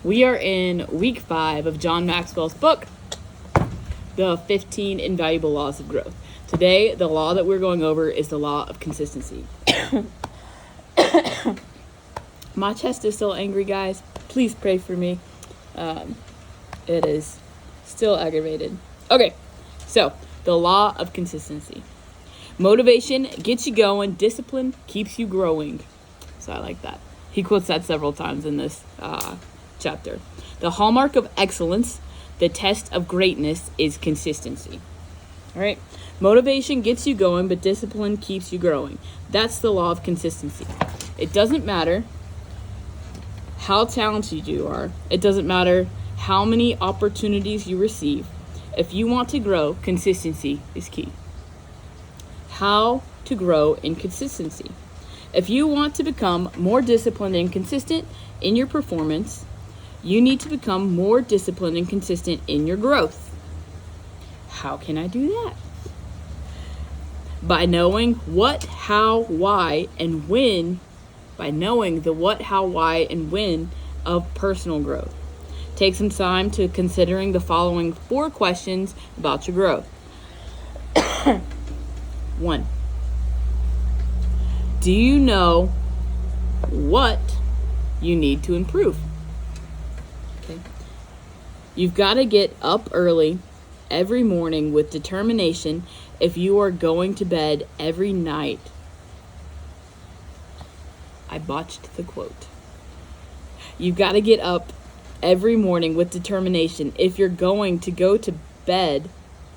We are in week 5 of John Maxwell's book, The 15 Invaluable Laws of Growth. Today, the law that we're going over is the law of consistency. My chest is still angry, guys. Please pray for me. It is still aggravated. Okay, so the law of consistency. Motivation gets you going. Discipline keeps you growing. So I like that. He quotes that several times in this chapter. The hallmark of excellence, the test of greatness, is consistency. All right. Motivation gets you going, but discipline keeps you growing. That's the law of consistency. It doesn't matter how talented you are. It doesn't matter how many opportunities you receive. If you want to grow, consistency is key. How to grow in consistency. If you want to become more disciplined and consistent in your performance, you need to become more disciplined and consistent in your growth. How can I do that? By knowing what, how, why, and when. By knowing the what, how, why, and when of personal growth. Take some time to considering the following 4 questions about your growth. 1. Do you know what you need to improve? Okay. You've got to get up early every morning with determination if you are going to bed every night. I botched the quote. You've got to get up every morning with determination if you're going to go to bed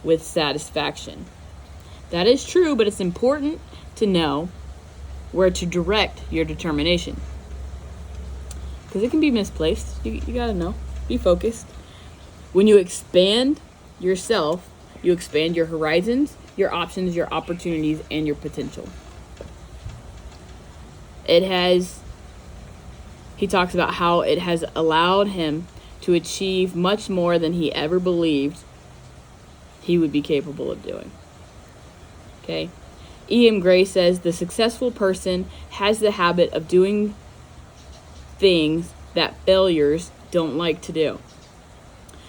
with satisfaction. That is true, but it's important to know where to direct your determination. Because it can be misplaced. You got to know. Be focused. When you expand yourself, you expand your horizons, your options, your opportunities, and your potential. He talks about how it has allowed him to achieve much more than he ever believed he would be capable of doing. Okay. E.M. Gray says the successful person has the habit of doing things that failures don't like to do.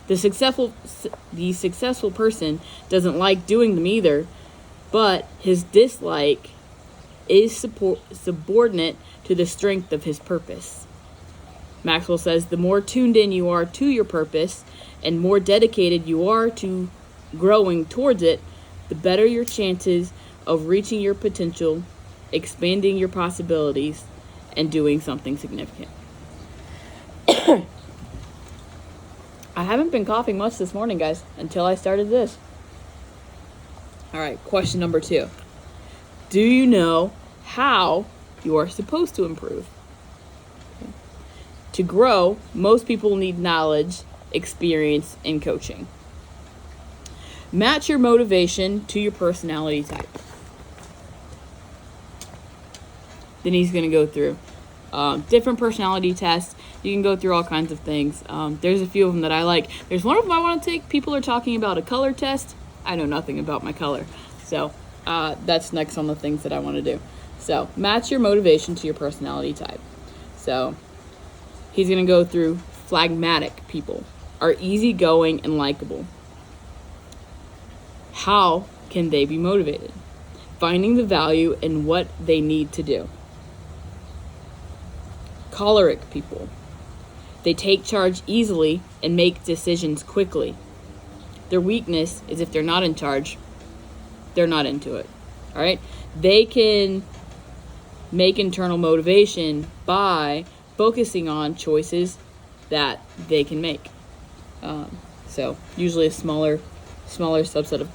The successful person doesn't like doing them either, but his dislike is subordinate to the strength of his purpose. Maxwell says the more tuned in you are to your purpose and more dedicated you are to growing towards it, the better your chances of reaching your potential, expanding your possibilities, and doing something significant. I haven't been coughing much this morning, guys, until I started this. All right, question number 2. Do you know how you are supposed to improve? Okay. To grow, most people need knowledge, experience, and coaching. Match your motivation to your personality type. Then he's going to go through different personality tests. You can go through all kinds of things. There's a few of them that I like. There's one of them I want to take. People are talking about a color test. I know nothing about my color. So that's next on the things that I want to do. So match your motivation to your personality type. So he's going to go through phlegmatic people. Are easygoing and likable. How can they be motivated? Finding the value in what they need to do. Choleric people. They take charge easily and make decisions quickly. Their weakness is if they're not in charge, they're not into it. All right? They can make internal motivation by focusing on choices that they can make. So usually a smaller subset of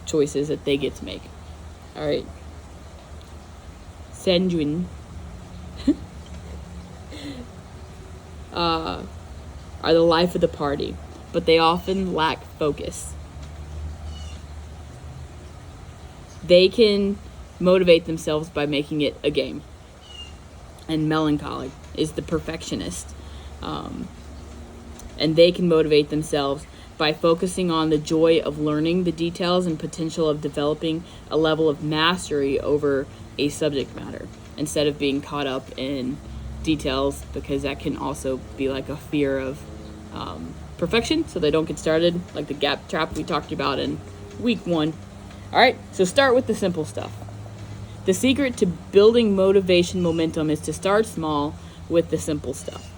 choices that they get to make. All right. Sanguine are the life of the party, but they often lack focus. They can motivate themselves by making it a game. And melancholy is the perfectionist. And they can motivate themselves by focusing on the joy of learning the details and potential of developing a level of mastery over a subject matter instead of being caught up in details, because that can also be like a fear of perfection, so they don't get started, like the gap trap we talked about in week 1. All right, so start with the simple stuff. The secret to building motivation momentum is to start small with the simple stuff.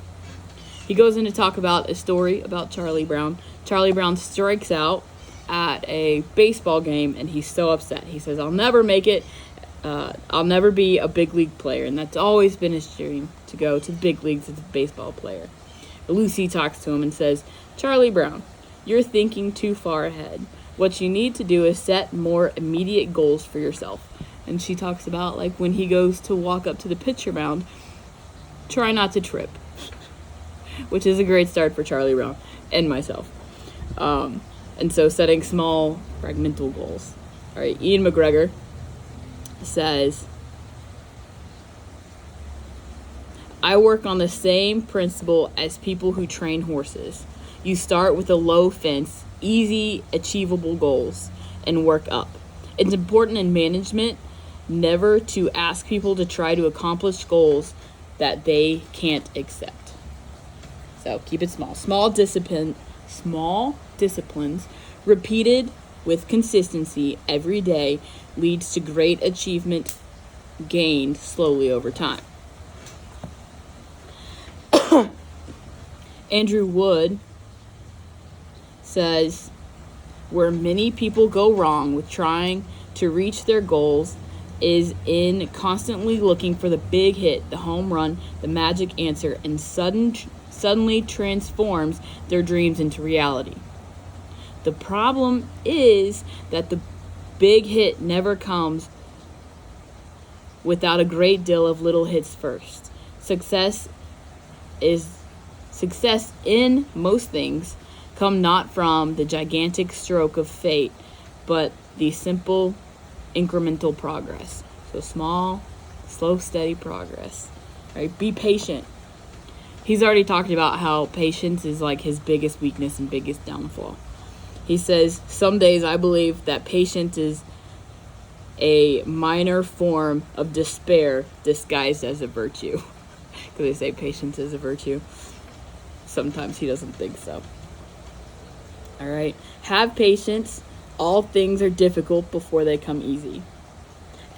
He goes in to talk about a story about Charlie Brown. Charlie Brown strikes out at a baseball game, and he's so upset. He says, I'll never make it. I'll never be a big league player. And that's always been his dream, to go to the big leagues as a baseball player. But Lucy talks to him and says, Charlie Brown, you're thinking too far ahead. What you need to do is set more immediate goals for yourself. And she talks about, like, when he goes to walk up to the pitcher mound, try not to trip, which is a great start for Charlie Brown and myself. And so setting small fragmental goals. All right, Ian McGregor says, I work on the same principle as people who train horses. You start with a low fence, easy, achievable goals, and work up. It's important in management never to ask people to try to accomplish goals that they can't accept. So keep it small. Small disciplines repeated with consistency every day leads to great achievement gained slowly over time. Andrew Wood says, where many people go wrong with trying to reach their goals is in constantly looking for the big hit, the home run, the magic answer, and suddenly transforms their dreams into reality. The problem is that the big hit never comes without a great deal of little hits first. Success in most things come not from the gigantic stroke of fate, but the simple incremental progress. So small, slow, steady progress. Right? Be patient. He's already talked about how patience is like his biggest weakness and biggest downfall. He says, some days I believe that patience is a minor form of despair disguised as a virtue. Because they say patience is a virtue. Sometimes he doesn't think so. All right. Have patience. All things are difficult before they come easy.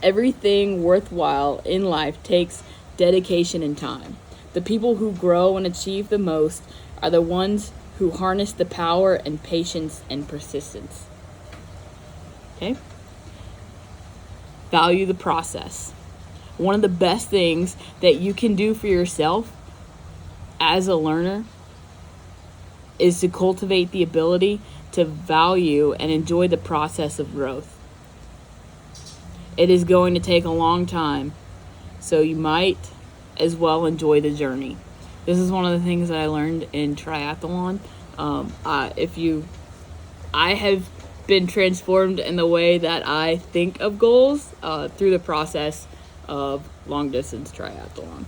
Everything worthwhile in life takes dedication and time. The people who grow and achieve the most are the ones who harness the power and patience and persistence. Okay? Value the process. One of the best things that you can do for yourself as a learner is to cultivate the ability to value and enjoy the process of growth. It is going to take a long time, so you might as well enjoy the journey. This is one of the things that I learned in triathlon. I have been transformed in the way that I think of goals through the process of long distance triathlon.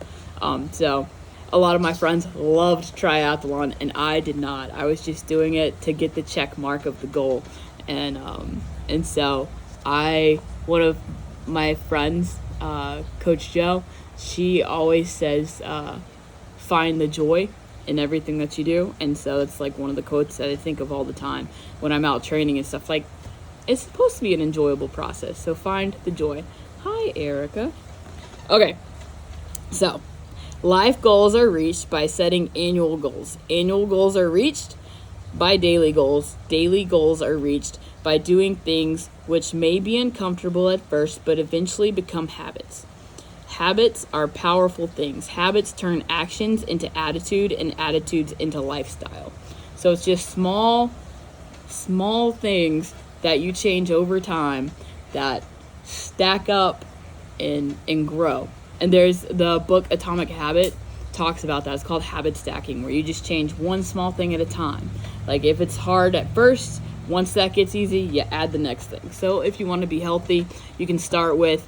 So a lot of my friends loved triathlon and I did not. I was just doing it to get the check mark of the goal. And so one of my friends, Coach Joe, she always says, find the joy in everything that you do. And so it's like one of the quotes that I think of all the time when I'm out training and stuff. Like, it's supposed to be an enjoyable process, so find the joy. Hi, Erica. Okay, so life goals are reached by setting annual goals. Annual goals are reached by daily goals. Daily goals are reached by doing things which may be uncomfortable at first but eventually become habits. Habits are powerful things. Habits turn actions into attitude and attitudes into lifestyle. So it's just small things that you change over time that stack up and grow. And there's the book Atomic Habit talks about that. It's called habit stacking, where you just change one small thing at a time. Like if it's hard at first, once that gets easy, you add the next thing. So if you want to be healthy, you can start with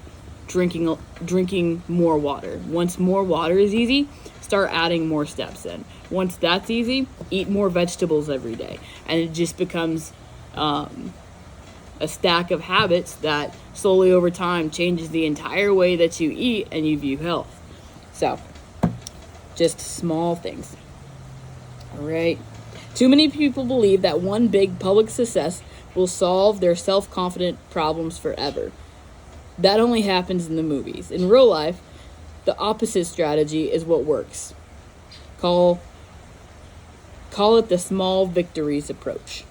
drinking more water. Once more water is easy, start adding more steps in. Once that's easy, eat more vegetables every day. And it just becomes a stack of habits that slowly over time changes the entire way that you eat and you view health. So Just small things. All right. Too many people believe that one big public success will solve their self-confident problems forever. That only happens in the movies. In real life, the opposite strategy is what works. Call it the small victories approach.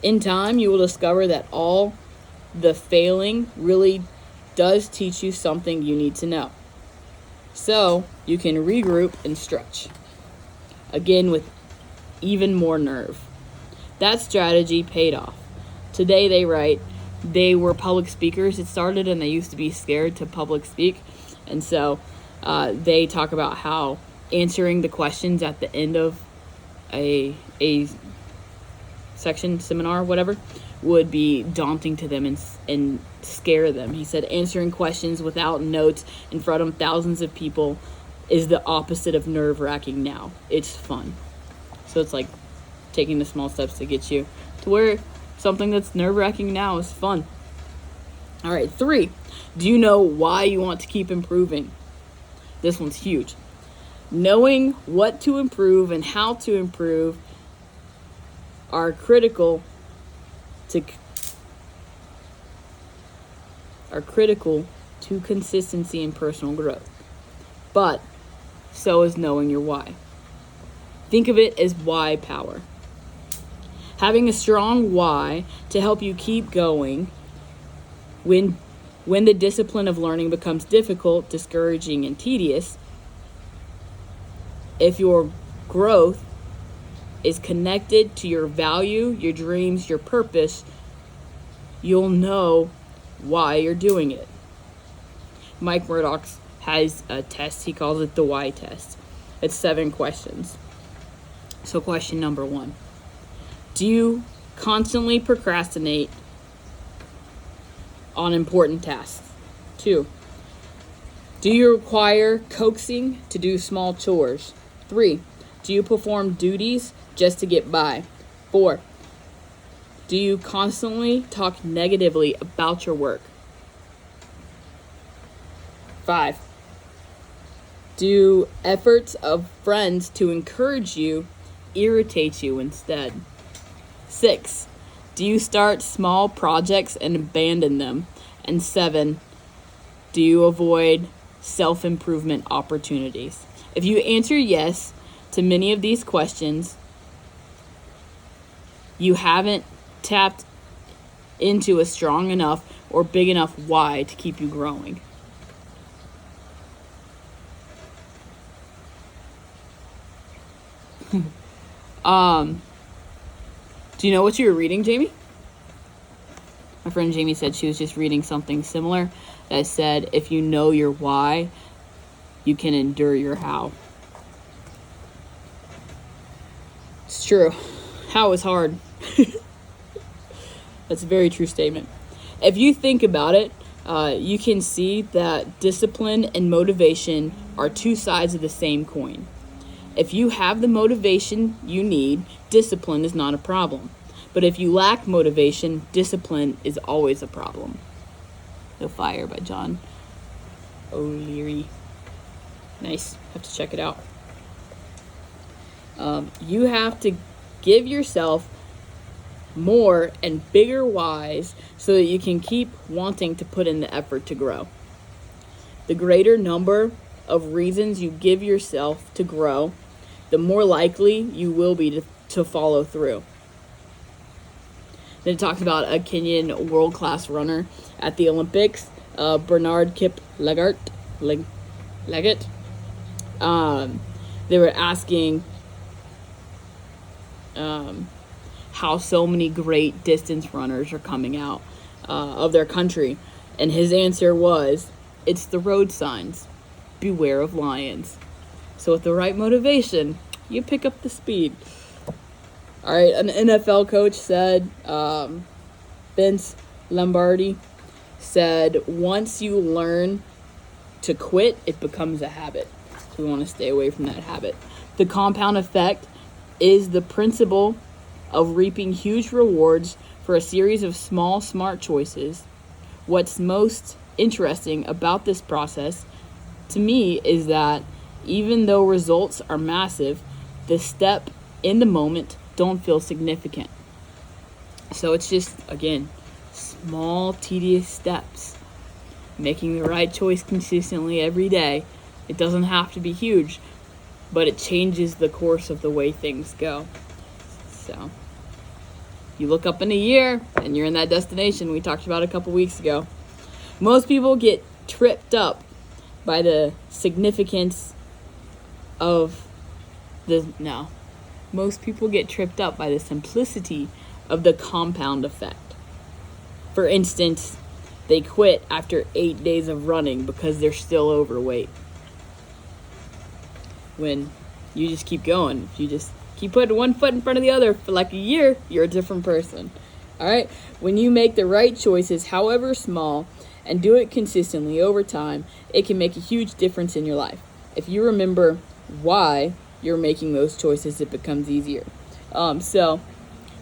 In time, you will discover that all the failing really does teach you something you need to know. So you can regroup and stretch. Again, with even more nerve. That strategy paid off. Today they write, they were public speakers. It started and they used to be scared to public speak. And so they talk about how answering the questions at the end of a section, seminar, whatever, would be daunting to them and scare them. He said answering questions without notes in front of thousands of people is the opposite of nerve-wracking now. It's fun. So it's like taking the small steps to get you to where something that's nerve-wracking now is fun. All right, 3. Do you know why you want to keep improving? This one's huge. Knowing what to improve and how to improve are critical to consistency and personal growth. But so is knowing your why. Think of it as why power. Having a strong why to help you keep going when the discipline of learning becomes difficult, discouraging, and tedious. If your growth is connected to your value, your dreams, your purpose, you'll know why you're doing it. Mike Murdoch has a test. He calls it the why test. It's 7 questions. So question number 1. Do you constantly procrastinate on important tasks? 2. Do you require coaxing to do small chores? 3. Do you perform duties just to get by? 4. Do you constantly talk negatively about your work? 5. Do efforts of friends to encourage you irritate you instead? 6. Do you start small projects and abandon them? And 7. Do you avoid self-improvement opportunities? If you answer yes to many of these questions, you haven't tapped into a strong enough or big enough why to keep you growing. Do you know what you were reading, Jamie? My friend Jamie said she was just reading something similar that said, if you know your why, you can endure your how. It's true. How is hard. That's a very true statement. If you think about it, you can see that discipline and motivation are 2 sides of the same coin. If you have the motivation you need, discipline is not a problem. But if you lack motivation, discipline is always a problem. The Fire by John O'Leary. Nice. Have to check it out. You have to give yourself more and bigger whys so that you can keep wanting to put in the effort to grow. The greater number of reasons you give yourself to grow, the more likely you will be to follow through. Then it talks about a Kenyan world-class runner at the Olympics, Bernard Kiplagat. They were asking how so many great distance runners are coming out of their country. And his answer was, it's the road signs. Beware of lions. So with the right motivation, you pick up the speed. All right, an NFL coach said, Vince Lombardi said, once you learn to quit, it becomes a habit. So we want to stay away from that habit. The compound effect is the principle of reaping huge rewards for a series of small, smart choices. What's most interesting about this process, to me, is that Even though results are massive, the step in the moment don't feel significant. So it's just, again, small, tedious steps. Making the right choice consistently every day. It doesn't have to be huge, but it changes the course of the way things go. So you look up in a year and you're in that destination we talked about a couple weeks ago. Most people get tripped up by the significance of most people get tripped up by the simplicity of the compound effect. For instance, they quit after 8 days of running because they're still overweight. When you just keep going, if you just keep putting one foot in front of the other for like a year, you're a different person. All right? When you make the right choices, however small, and do it consistently over time, it can make a huge difference in your life. If you remember why you're making those choices, it becomes easier. So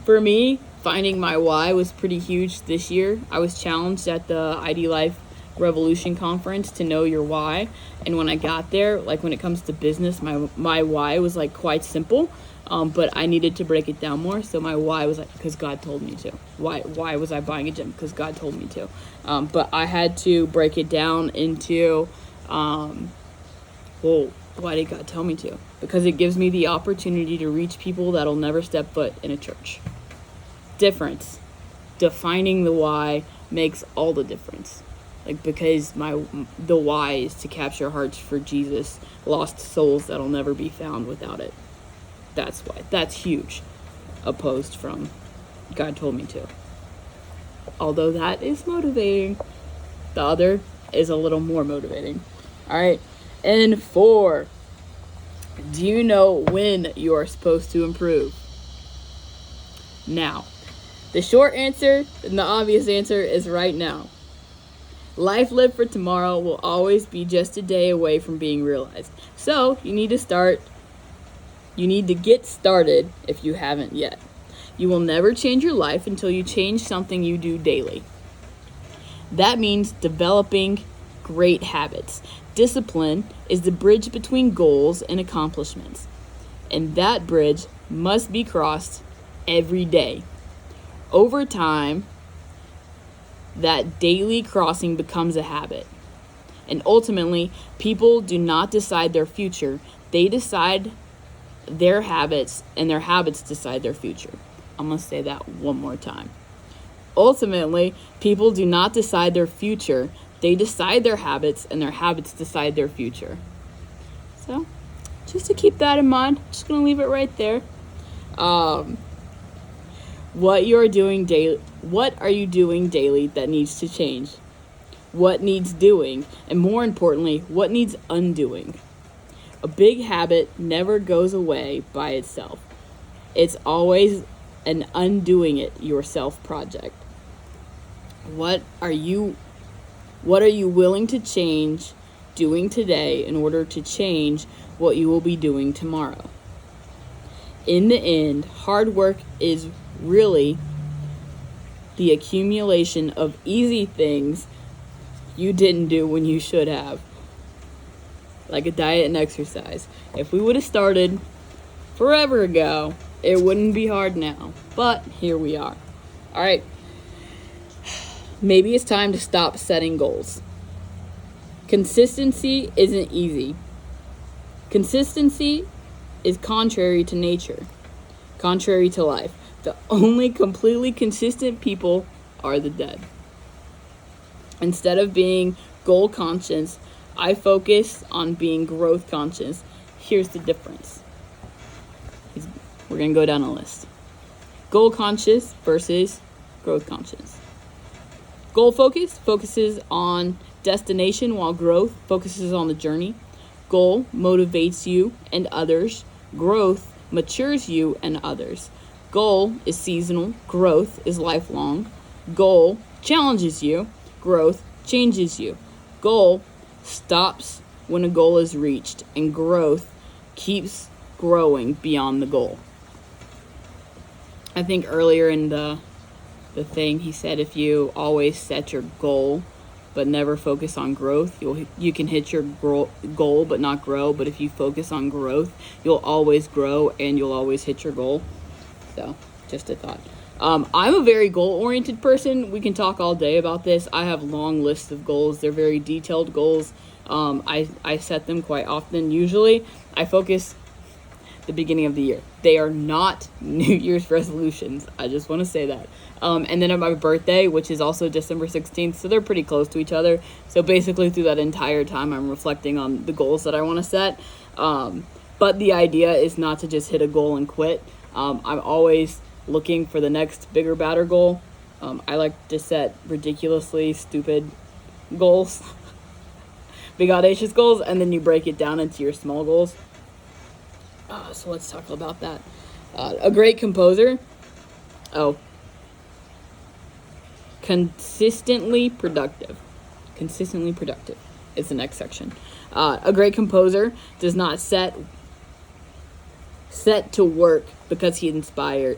for me, finding my why was pretty huge this year. I was challenged at the ID Life Revolution conference to know your why. And when I got there, like when it comes to business, my why was like quite simple. But I needed to break it down more. So my why was like, because God told me to. Why was I buying a gym? Because God told me to. But I had to break it down into, why did God tell me to? Because it gives me the opportunity to reach people that'll never step foot in a church. Difference. Defining the why makes all the difference. Like, because the why is to capture hearts for Jesus, lost souls that'll never be found without it. That's why. That's huge. Opposed from God told me to. Although that is motivating, the other is a little more motivating. All right. And 4, do you know when you are supposed to improve? Now, the short answer and the obvious answer is right now. Life lived for tomorrow will always be just a day away from being realized. So you need to get started if you haven't yet. You will never change your life until you change something you do daily. That means developing great habits. Discipline is the bridge between goals and accomplishments. And that bridge must be crossed every day. Over time, that daily crossing becomes a habit. And ultimately, people do not decide their future. They decide their habits, and their habits decide their future. I'm going to say that one more time. Ultimately, people do not decide their future. They decide their habits, and their habits decide their future. So, just to keep that in mind, just going to leave it right there. What are you doing daily that needs to change? What needs doing? And more importantly, what needs undoing? A big habit never goes away by itself. It's always an undoing it yourself project. What are you willing to change doing today in order to change what you will be doing tomorrow? In the end, hard work is really the accumulation of easy things you didn't do when you should have. Like a diet and exercise. If we would have started forever ago, it wouldn't be hard now. But here we are. All right. Maybe it's time to stop setting goals. Consistency isn't easy. Consistency is contrary to nature, contrary to life. The only completely consistent people are the dead. Instead of being goal conscious, I focus on being growth conscious. Here's the difference. We're going to go down a list. Goal conscious versus growth conscious. Goal focus focuses on destination, while growth focuses on the journey. Goal motivates you and others. Growth matures you and others. Goal is seasonal. Growth is lifelong. Goal challenges you. Growth changes you. Goal stops when a goal is reached, and growth keeps growing beyond the goal. I think earlier in the thing he said, if you always set your goal but never focus on growth, you can hit your goal but not grow. But if you focus on growth, you'll always grow and you'll always hit your goal. So just a thought. I'm a very goal-oriented person. We can talk all day about this. I have long lists of goals. They're very detailed goals. I set them quite often. Usually I focus the beginning of the year. They are not New Year's resolutions. I just want to say that. And then on my birthday, which is also December 16th, so they're pretty close to each other. So basically through that entire time, I'm reflecting on the goals that I want to set. But the idea is not to just hit a goal and quit. I'm always looking for the next bigger, badder goal. I like to set ridiculously stupid goals, big audacious goals, and then you break it down into your small goals. So let's talk about that. A great composer. Consistently productive. Consistently productive is the next section. A great composer does not set to work because he inspired.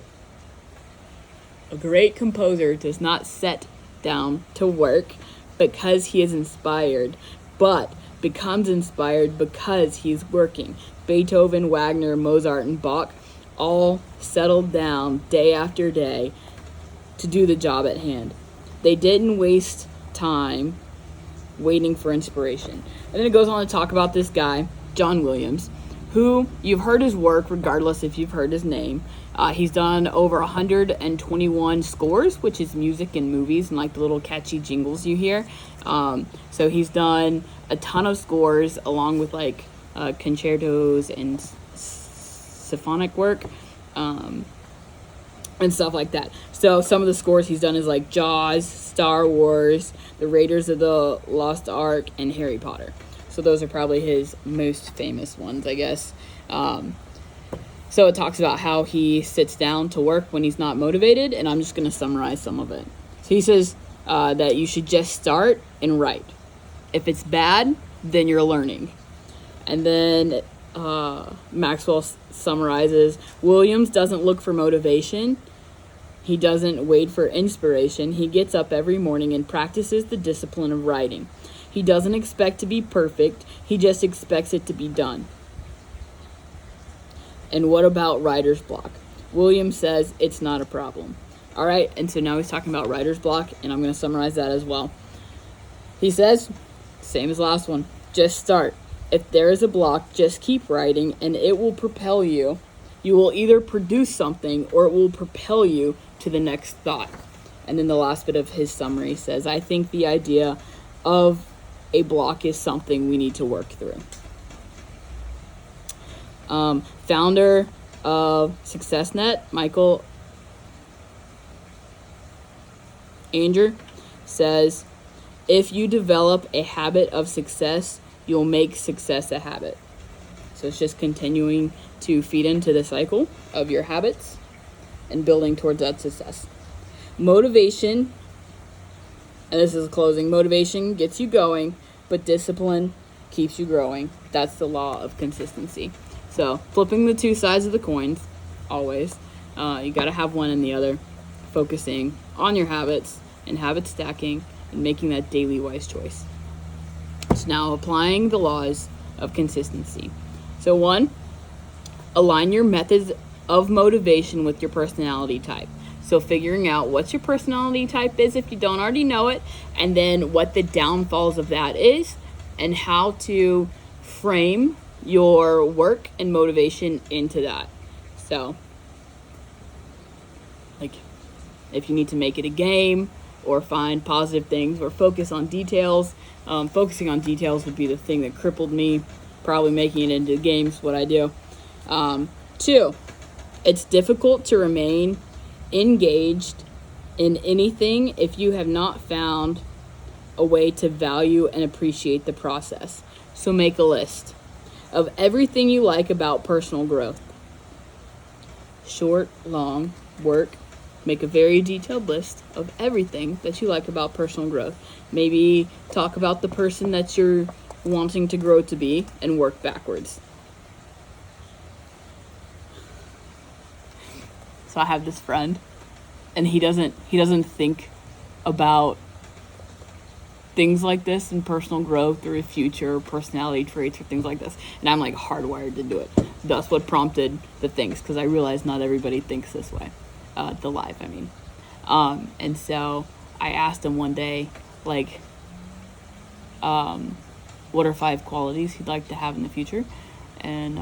A great composer does not set down to work because he is inspired, but becomes inspired because he's working. Beethoven, Wagner, Mozart, and Bach all settled down day after day to do the job at hand. They didn't waste time waiting for inspiration. And then it goes on to talk about this guy, John Williams, who you've heard his work regardless if you've heard his name. He's done over 121 scores, which is music in movies and like the little catchy jingles you hear. So he's done a ton of scores along with like concertos and symphonic work and stuff like that. So some of the scores he's done is like Jaws, Star Wars, The Raiders of the Lost Ark, and Harry Potter. So those are probably his most famous ones, I guess. So it talks about how he sits down to work when he's not motivated, and I'm just going to summarize some of it. So he says that you should just start and write. If it's bad, then you're learning. And then Maxwell summarizes, Williams doesn't look for motivation. He doesn't wait for inspiration. He gets up every morning and practices the discipline of writing. He doesn't expect to be perfect. He just expects it to be done. And what about writer's block? Williams says it's not a problem. All right, and so now he's talking about writer's block, and I'm going to summarize that as well. He says, same as last one, just start. If there is a block, just keep writing, and it will propel you. You will either produce something, or it will propel you to the next thought. And then the last bit of his summary says, I think the idea of a block is something we need to work through. Founder of SuccessNet, Michael Anger, says, if you develop a habit of success, you'll make success a habit. So it's just continuing to feed into the cycle of your habits and building towards that success. Motivation, and this is closing, motivation gets you going, but discipline keeps you growing. That's the law of consistency. So flipping the two sides of the coins, always. You got to have one and the other. Focusing on your habits and habit stacking and making that daily wise choice. So now applying the laws of consistency. So 1, align your methods of motivation with your personality type. So figuring out what your personality type is if you don't already know it, and then what the downfalls of that is, and how to frame your work and motivation into that. So, like, if you need to make it a game or find positive things or focus on details, focusing on details would be the thing that crippled me, probably making it into games, what I do. 2, it's difficult to remain engaged in anything if you have not found a way to value and appreciate the process. So make a list of everything you like about personal growth. Short, long, work. Make a very detailed list of everything that you like about personal growth. Maybe talk about the person that you're wanting to grow to be and work backwards. So I have this friend, and he doesn't think about things like this in personal growth or future personality traits or things like this. And I'm like hardwired to do it. That's what prompted the things, because I realized not everybody thinks this way. The live, I mean. And so I asked him one day, like, what are 5 qualities he'd like to have in the future? And,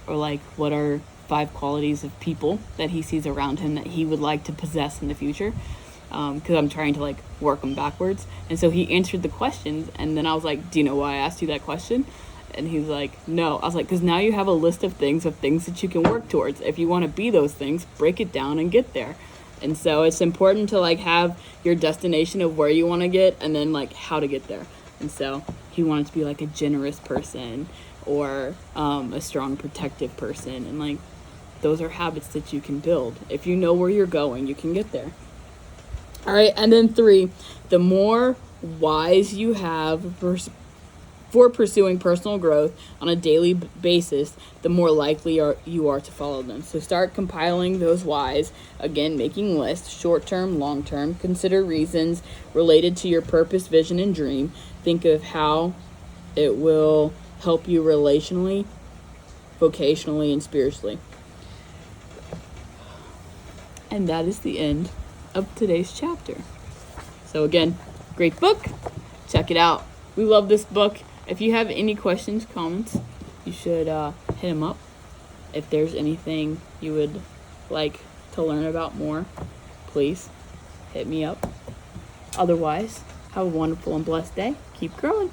or like, what are 5 qualities of people that he sees around him that he would like to possess in the future? Because I'm trying to like work them backwards. And so he answered the questions, and then I was like, do you know why I asked you that question? And he's like, no. I was like, because now you have a list of things that you can work towards. If you want to be those things, break it down and get there. And so it's important to like have your destination of where you want to get, and then like how to get there. And so he wanted to be like a generous person, or a strong protective person, and like those are habits that you can build. If you know where you're going, you can get there. All right, and then 3, the more whys you have for pursuing personal growth on a daily basis, the more likely you are to follow them. So start compiling those whys. Again, making lists, short-term, long-term. Consider reasons related to your purpose, vision, and dream. Think of how it will help you relationally, vocationally, and spiritually. And that is the end of today's chapter. So again, great book. Check it out. We love this book. If you have any questions, comments, you should hit him up. If there's anything you would like to learn about more, please hit me up. Otherwise, have a wonderful and blessed day. Keep growing.